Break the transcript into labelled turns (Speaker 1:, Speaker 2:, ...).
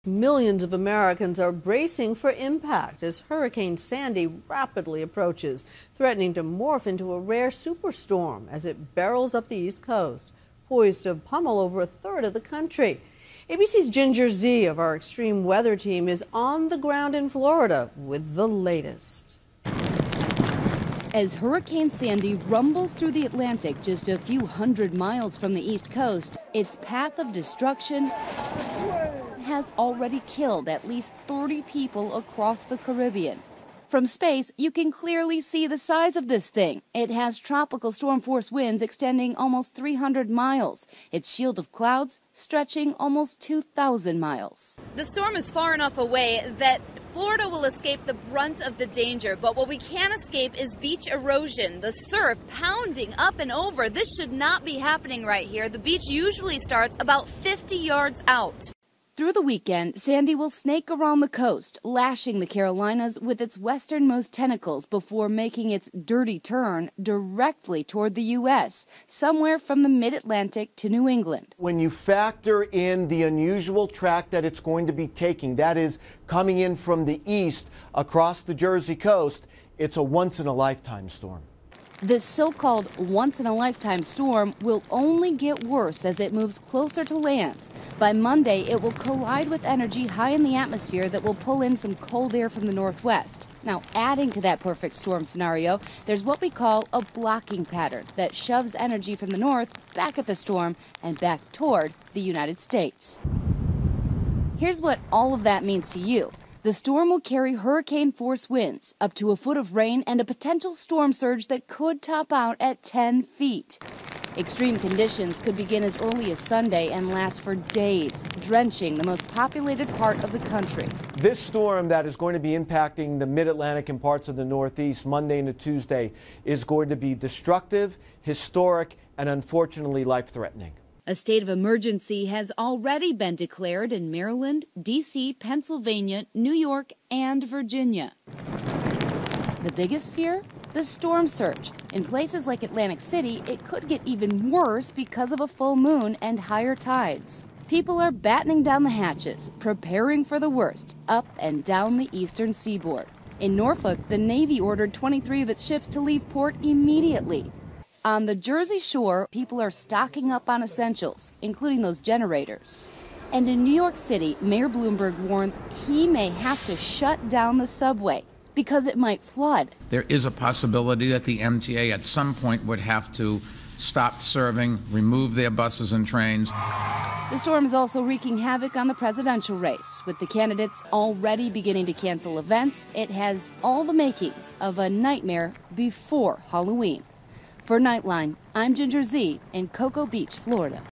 Speaker 1: Millions of Americans are bracing for impact as Hurricane Sandy rapidly approaches, threatening to morph into a rare superstorm as it barrels up the East Coast, poised to pummel over a third of the country. ABC's Ginger Z of our extreme weather team is on the ground in Florida with the latest.
Speaker 2: As Hurricane Sandy rumbles through the Atlantic just a few hundred miles from the East Coast, its path of destruction has already killed at least 30 people across the Caribbean. From space, you can clearly see the size of this thing. It has tropical storm force winds extending almost 300 miles. Its shield of clouds stretching almost 2,000 miles.
Speaker 3: The storm is far enough away that Florida will escape the brunt of the danger, but what we can't escape is beach erosion. The surf pounding up and over. This should not be happening right here. The beach usually starts about 50 yards out.
Speaker 2: Through the weekend, Sandy will snake around the coast, lashing the Carolinas with its westernmost tentacles before making its dirty turn directly toward the U.S., somewhere from the mid-Atlantic to New England.
Speaker 4: When you factor in the unusual track that it's going to be taking, that is coming in from the east across the Jersey coast, it's a once-in-a-lifetime storm.
Speaker 2: This so-called once-in-a-lifetime storm will only get worse as it moves closer to land. By Monday, it will collide with energy high in the atmosphere that will pull in some cold air from the northwest. Now, adding to that perfect storm scenario, there's what we call a blocking pattern that shoves energy from the north back at the storm and back toward the United States. Here's what all of that means to you. The storm will carry hurricane-force winds, up to a foot of rain, and a potential storm surge that could top out at 10 feet. Extreme conditions could begin as early as Sunday and last for days, drenching the most populated part of the country.
Speaker 4: This storm that is going to be impacting the mid-Atlantic and parts of the Northeast Monday into Tuesday is going to be destructive, historic, and unfortunately life-threatening.
Speaker 2: A state of emergency has already been declared in Maryland, D.C., Pennsylvania, New York, and Virginia. The biggest fear? The storm surge. In places like Atlantic City, it could get even worse because of a full moon and higher tides. People are battening down the hatches, preparing for the worst, up and down the eastern seaboard. In Norfolk, the Navy ordered 23 of its ships to leave port immediately. On the Jersey Shore, people are stocking up on essentials, including those generators. And in New York City, Mayor Bloomberg warns he may have to shut down the subway because it might flood.
Speaker 5: There is a possibility that the MTA at some point would have to stop serving, remove their buses and trains.
Speaker 2: The storm is also wreaking havoc on the presidential race. With the candidates already beginning to cancel events, it has all the makings of a nightmare before Halloween. For Nightline, I'm Ginger Z in Cocoa Beach, Florida.